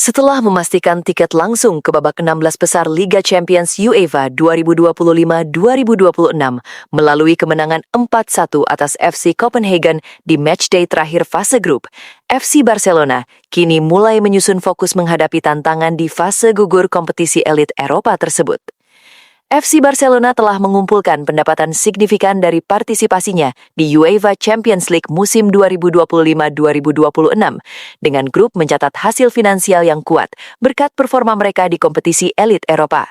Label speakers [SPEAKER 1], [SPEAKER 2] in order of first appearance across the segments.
[SPEAKER 1] Setelah memastikan tiket langsung ke babak 16 besar Liga Champions UEFA 2025-2026 melalui kemenangan 4-1 atas FC Copenhagen di matchday terakhir fase grup, FC Barcelona kini mulai menyusun fokus menghadapi tantangan di fase gugur kompetisi elit Eropa tersebut. FC Barcelona telah mengumpulkan pendapatan signifikan dari partisipasinya di UEFA Champions League musim 2025-2026 dengan grup mencatat hasil finansial yang kuat berkat performa mereka di kompetisi elit Eropa.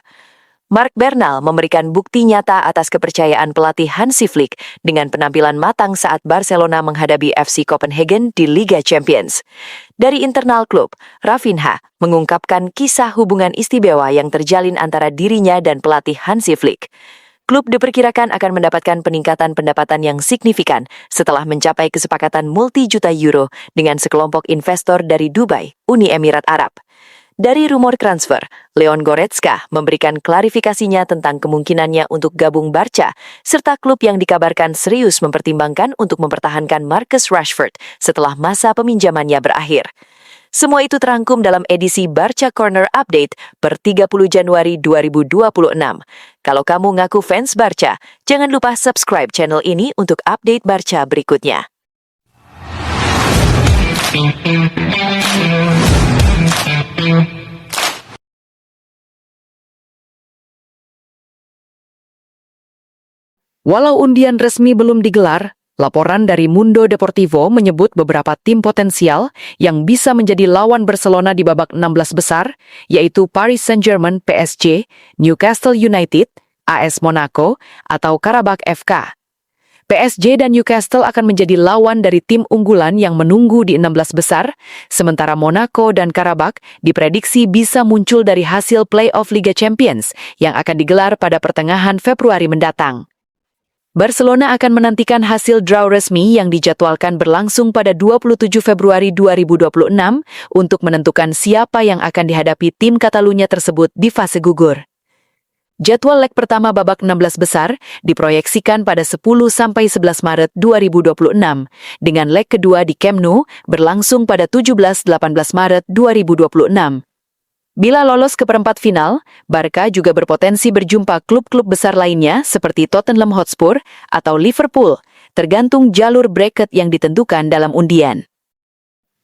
[SPEAKER 1] Marc Bernal memberikan bukti nyata atas kepercayaan pelatih Hansi Flick dengan penampilan matang saat Barcelona menghadapi FC Copenhagen di Liga Champions. Dari internal klub, Rafinha mengungkapkan kisah hubungan istimewa yang terjalin antara dirinya dan pelatih Hansi Flick. Klub diperkirakan akan mendapatkan peningkatan pendapatan yang signifikan setelah mencapai kesepakatan multi-juta euro dengan sekelompok investor dari Dubai, Uni Emirat Arab. Dari rumor transfer, Leon Goretzka memberikan klarifikasinya tentang kemungkinannya untuk gabung Barca, serta klub yang dikabarkan serius mempertimbangkan untuk mempertahankan Marcus Rashford setelah masa peminjamannya berakhir. Semua itu terangkum dalam edisi Barca Corner Update per 30 Januari 2026. Kalau kamu ngaku fans Barca, jangan lupa subscribe channel ini untuk update Barca berikutnya.
[SPEAKER 2] Walau undian resmi belum digelar, laporan dari Mundo Deportivo menyebut beberapa tim potensial yang bisa menjadi lawan Barcelona di babak 16 besar, yaitu Paris Saint-Germain PSG, Newcastle United, AS Monaco, atau Karabakh FK. PSG dan Newcastle akan menjadi lawan dari tim unggulan yang menunggu di 16 besar, sementara Monaco dan Karabakh diprediksi bisa muncul dari hasil playoff Liga Champions yang akan digelar pada pertengahan Februari mendatang. Barcelona akan menantikan hasil draw resmi yang dijadwalkan berlangsung pada 27 Februari 2026 untuk menentukan siapa yang akan dihadapi tim Catalunya tersebut di fase gugur. Jadwal leg pertama babak 16 besar diproyeksikan pada 10-11 Maret 2026, dengan leg kedua di Camp Nou berlangsung pada 17-18 Maret 2026. Bila lolos ke perempat final, Barca juga berpotensi berjumpa klub-klub besar lainnya seperti Tottenham Hotspur atau Liverpool, tergantung jalur bracket yang ditentukan dalam undian.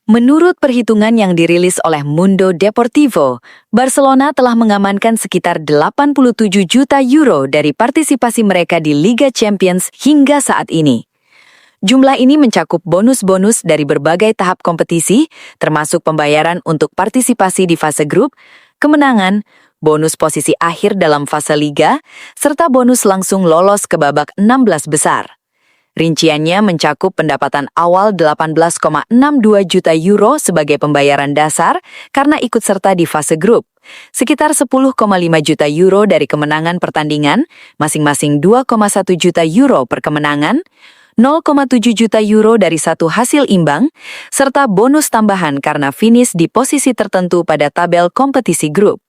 [SPEAKER 1] Menurut perhitungan yang dirilis oleh Mundo Deportivo, Barcelona telah mengamankan sekitar 87 juta euro dari partisipasi mereka di Liga Champions hingga saat ini. Jumlah ini mencakup bonus-bonus dari berbagai tahap kompetisi, termasuk pembayaran untuk partisipasi di fase grup, kemenangan, bonus posisi akhir dalam fase liga, serta bonus langsung lolos ke babak 16 besar. Rinciannya mencakup pendapatan awal 18,62 juta euro sebagai pembayaran dasar karena ikut serta di fase grup, sekitar 10,5 juta euro dari kemenangan pertandingan, masing-masing 2,1 juta euro per kemenangan, 0,7 juta euro dari satu hasil imbang, serta bonus tambahan karena finish di posisi tertentu pada tabel kompetisi grup.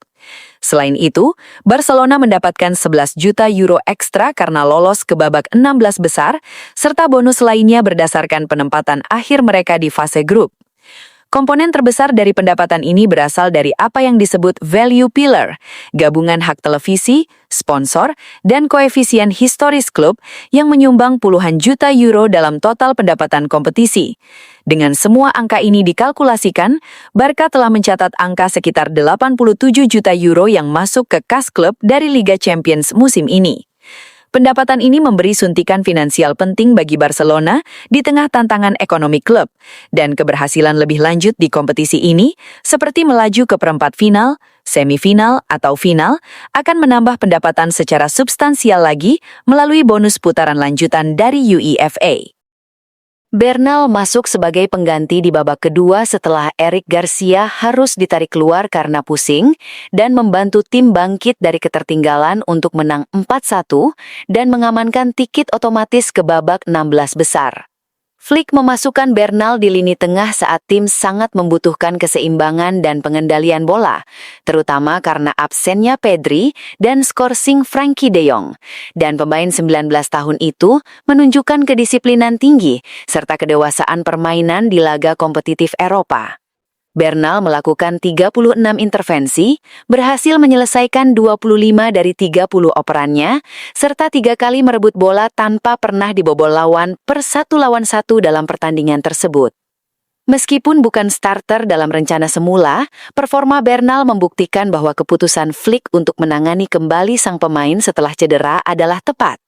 [SPEAKER 1] Selain itu, Barcelona mendapatkan 11 juta euro ekstra karena lolos ke babak 16 besar, serta bonus lainnya berdasarkan penempatan akhir mereka di fase grup. Komponen terbesar dari pendapatan ini berasal dari apa yang disebut value pillar, gabungan hak televisi, sponsor, dan koefisien historis klub yang menyumbang puluhan juta euro dalam total pendapatan kompetisi. Dengan semua angka ini dikalkulasikan, Barca telah mencatat angka sekitar 87 juta euro yang masuk ke kas klub dari Liga Champions musim ini. Pendapatan ini memberi suntikan finansial penting bagi Barcelona di tengah tantangan ekonomi klub, dan keberhasilan lebih lanjut di kompetisi ini, seperti melaju ke perempat final, semifinal, atau final, akan menambah pendapatan secara substansial lagi melalui bonus putaran lanjutan dari UEFA. Bernal masuk sebagai pengganti di babak kedua setelah Eric Garcia harus ditarik keluar karena pusing dan membantu tim bangkit dari ketertinggalan untuk menang 4-1 dan mengamankan tiket otomatis ke babak 16 besar. Flick memasukkan Bernal di lini tengah saat tim sangat membutuhkan keseimbangan dan pengendalian bola, terutama karena absennya Pedri dan skorsing Frenkie de Jong. Dan pemain 19 tahun itu menunjukkan kedisiplinan tinggi serta kedewasaan permainan di laga kompetitif Eropa. Bernal melakukan 36 intervensi, berhasil menyelesaikan 25 dari 30 operannya, serta 3 kali merebut bola tanpa pernah dibobol lawan per 1-1 dalam pertandingan tersebut. Meskipun bukan starter dalam rencana semula, performa Bernal membuktikan bahwa keputusan Flick untuk menangani kembali sang pemain setelah cedera adalah tepat.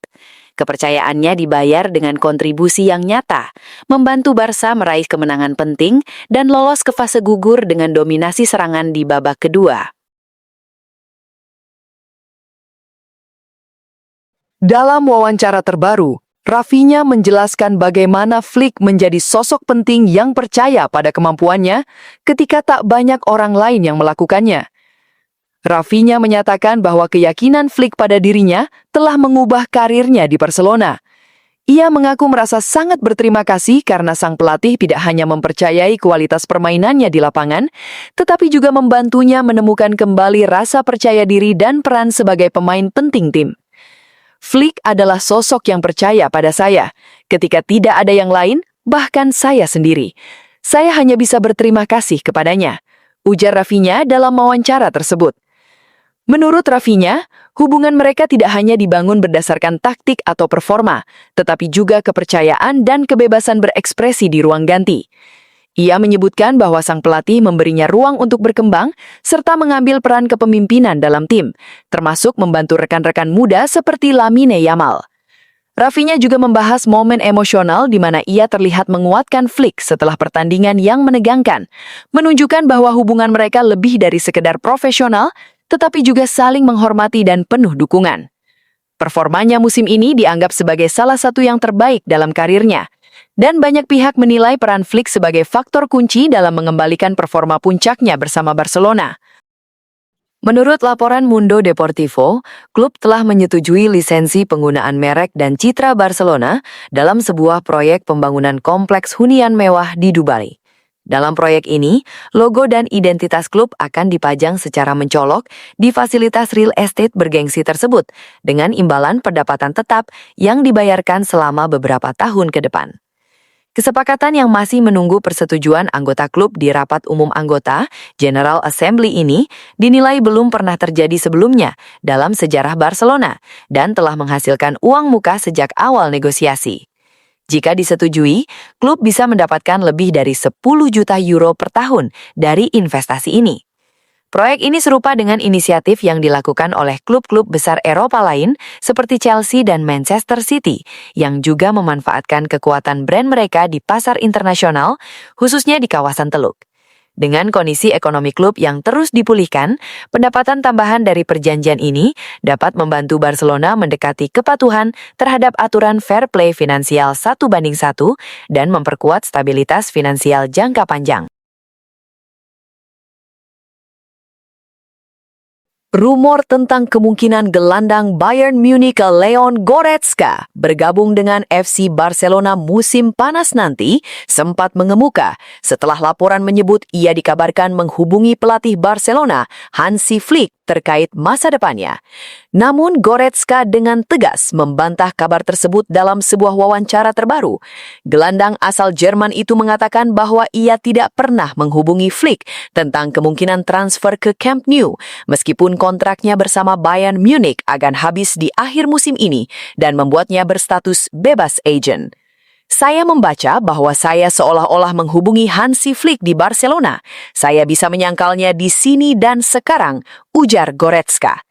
[SPEAKER 1] Kepercayaannya dibayar dengan kontribusi yang nyata, membantu Barca meraih kemenangan penting dan lolos ke fase gugur dengan dominasi serangan di babak kedua.
[SPEAKER 2] Dalam wawancara terbaru, Rafinha menjelaskan bagaimana Flick menjadi sosok penting yang percaya pada kemampuannya ketika tak banyak orang lain yang melakukannya. Rafinha menyatakan bahwa keyakinan Flick pada dirinya telah mengubah karirnya di Barcelona. Ia mengaku merasa sangat berterima kasih karena sang pelatih tidak hanya mempercayai kualitas permainannya di lapangan, tetapi juga membantunya menemukan kembali rasa percaya diri dan peran sebagai pemain penting tim. Flick adalah sosok yang percaya pada saya, ketika tidak ada yang lain, bahkan saya sendiri. Saya hanya bisa berterima kasih kepadanya, ujar Rafinha dalam wawancara tersebut. Menurut Rafinha, hubungan mereka tidak hanya dibangun berdasarkan taktik atau performa, tetapi juga kepercayaan dan kebebasan berekspresi di ruang ganti. Ia menyebutkan bahwa sang pelatih memberinya ruang untuk berkembang serta mengambil peran kepemimpinan dalam tim, termasuk membantu rekan-rekan muda seperti Lamine Yamal. Rafinha juga membahas momen emosional di mana ia terlihat menguatkan Flick setelah pertandingan yang menegangkan, menunjukkan bahwa hubungan mereka lebih dari sekedar profesional, tetapi juga saling menghormati dan penuh dukungan. Performanya musim ini dianggap sebagai salah satu yang terbaik dalam karirnya, dan banyak pihak menilai peran Flick sebagai faktor kunci dalam mengembalikan performa puncaknya bersama Barcelona.
[SPEAKER 1] Menurut laporan Mundo Deportivo, klub telah menyetujui lisensi penggunaan merek dan citra Barcelona dalam sebuah proyek pembangunan kompleks hunian mewah di Dubai. Dalam proyek ini, logo dan identitas klub akan dipajang secara mencolok di fasilitas real estate bergengsi tersebut dengan imbalan pendapatan tetap yang dibayarkan selama beberapa tahun ke depan. Kesepakatan yang masih menunggu persetujuan anggota klub di rapat umum anggota, General Assembly ini, dinilai belum pernah terjadi sebelumnya dalam sejarah Barcelona dan telah menghasilkan uang muka sejak awal negosiasi. Jika disetujui, klub bisa mendapatkan lebih dari 10 juta euro per tahun dari investasi ini. Proyek ini serupa dengan inisiatif yang dilakukan oleh klub-klub besar Eropa lain seperti Chelsea dan Manchester City yang juga memanfaatkan kekuatan brand mereka di pasar internasional, khususnya di kawasan Teluk. Dengan kondisi ekonomi klub yang terus dipulihkan, pendapatan tambahan dari perjanjian ini dapat membantu Barcelona mendekati kepatuhan terhadap aturan fair play finansial 1:1 dan memperkuat stabilitas finansial jangka panjang. Rumor tentang kemungkinan gelandang Bayern Munich Leon Goretzka bergabung dengan FC Barcelona musim panas nanti sempat mengemuka setelah laporan menyebut ia dikabarkan menghubungi pelatih Barcelona Hansi Flick terkait masa depannya. Namun Goretzka dengan tegas membantah kabar tersebut dalam sebuah wawancara terbaru. Gelandang asal Jerman itu mengatakan bahwa ia tidak pernah menghubungi Flick tentang kemungkinan transfer ke Camp Nou, meskipun kontraknya bersama Bayern Munich akan habis di akhir musim ini dan membuatnya berstatus bebas agent. Saya membaca bahwa saya seolah-olah menghubungi Hansi Flick di Barcelona. Saya bisa menyangkalnya di sini dan sekarang, ujar Goretzka.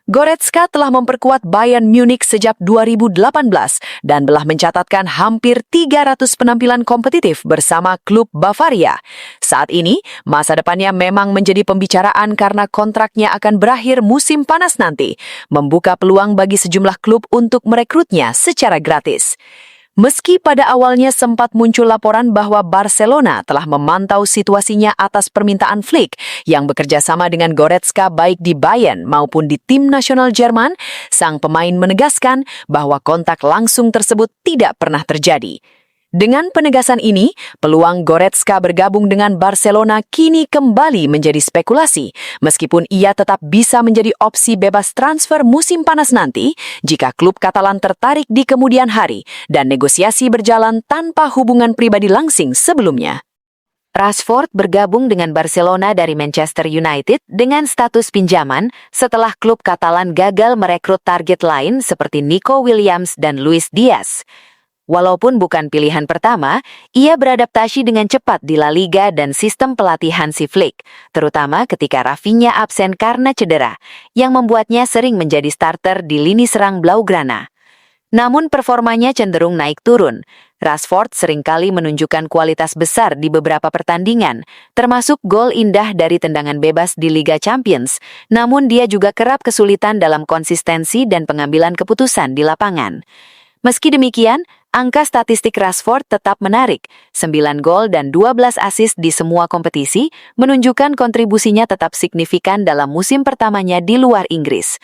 [SPEAKER 1] Goretzka telah memperkuat Bayern Munich sejak 2018 dan telah mencatatkan hampir 300 penampilan kompetitif bersama klub Bavaria. Saat ini, masa depannya memang menjadi pembicaraan karena kontraknya akan berakhir musim panas nanti, membuka peluang bagi sejumlah klub untuk merekrutnya secara gratis. Meski pada awalnya sempat muncul laporan bahwa Barcelona telah memantau situasinya atas permintaan Flick yang bekerja sama dengan Goretzka baik di Bayern maupun di tim nasional Jerman, sang pemain menegaskan bahwa kontak langsung tersebut tidak pernah terjadi. Dengan penegasan ini, peluang Goretzka bergabung dengan Barcelona kini kembali menjadi spekulasi, meskipun ia tetap bisa menjadi opsi bebas transfer musim panas nanti jika klub Katalan tertarik di kemudian hari dan negosiasi berjalan tanpa hubungan pribadi langsing sebelumnya. Rashford bergabung dengan Barcelona dari Manchester United dengan status pinjaman setelah klub Katalan gagal merekrut target lain seperti Nico Williams dan Luis Diaz. Walaupun bukan pilihan pertama, ia beradaptasi dengan cepat di La Liga dan sistem pelatih Hansi Flick, terutama ketika Rafinha absen karena cedera, yang membuatnya sering menjadi starter di lini serang Blaugrana. Namun performanya cenderung naik turun. Rashford seringkali menunjukkan kualitas besar di beberapa pertandingan, termasuk gol indah dari tendangan bebas di Liga Champions, namun dia juga kerap kesulitan dalam konsistensi dan pengambilan keputusan di lapangan. Meski demikian, angka statistik Rashford tetap menarik. 9 gol dan 12 assist di semua kompetisi menunjukkan kontribusinya tetap signifikan dalam musim pertamanya di luar Inggris.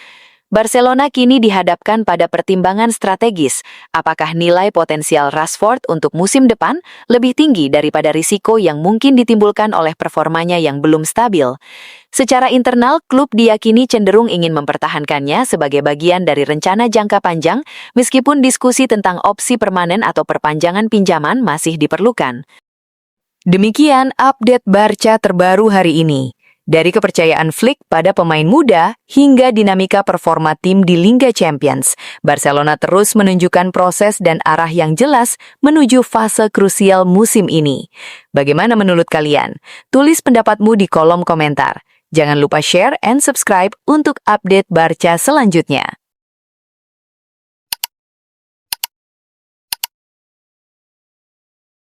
[SPEAKER 1] Barcelona kini dihadapkan pada pertimbangan strategis. Apakah nilai potensial Rashford untuk musim depan lebih tinggi daripada risiko yang mungkin ditimbulkan oleh performanya yang belum stabil? Secara internal, klub diyakini cenderung ingin mempertahankannya sebagai bagian dari rencana jangka panjang, meskipun diskusi tentang opsi permanen atau perpanjangan pinjaman masih diperlukan. Demikian update Barca terbaru hari ini. Dari kepercayaan Flick pada pemain muda hingga dinamika performa tim di Liga Champions, Barcelona terus menunjukkan proses dan arah yang jelas menuju fase krusial musim ini. Bagaimana menurut kalian? Tulis pendapatmu di kolom komentar. Jangan lupa share and subscribe untuk update Barca selanjutnya.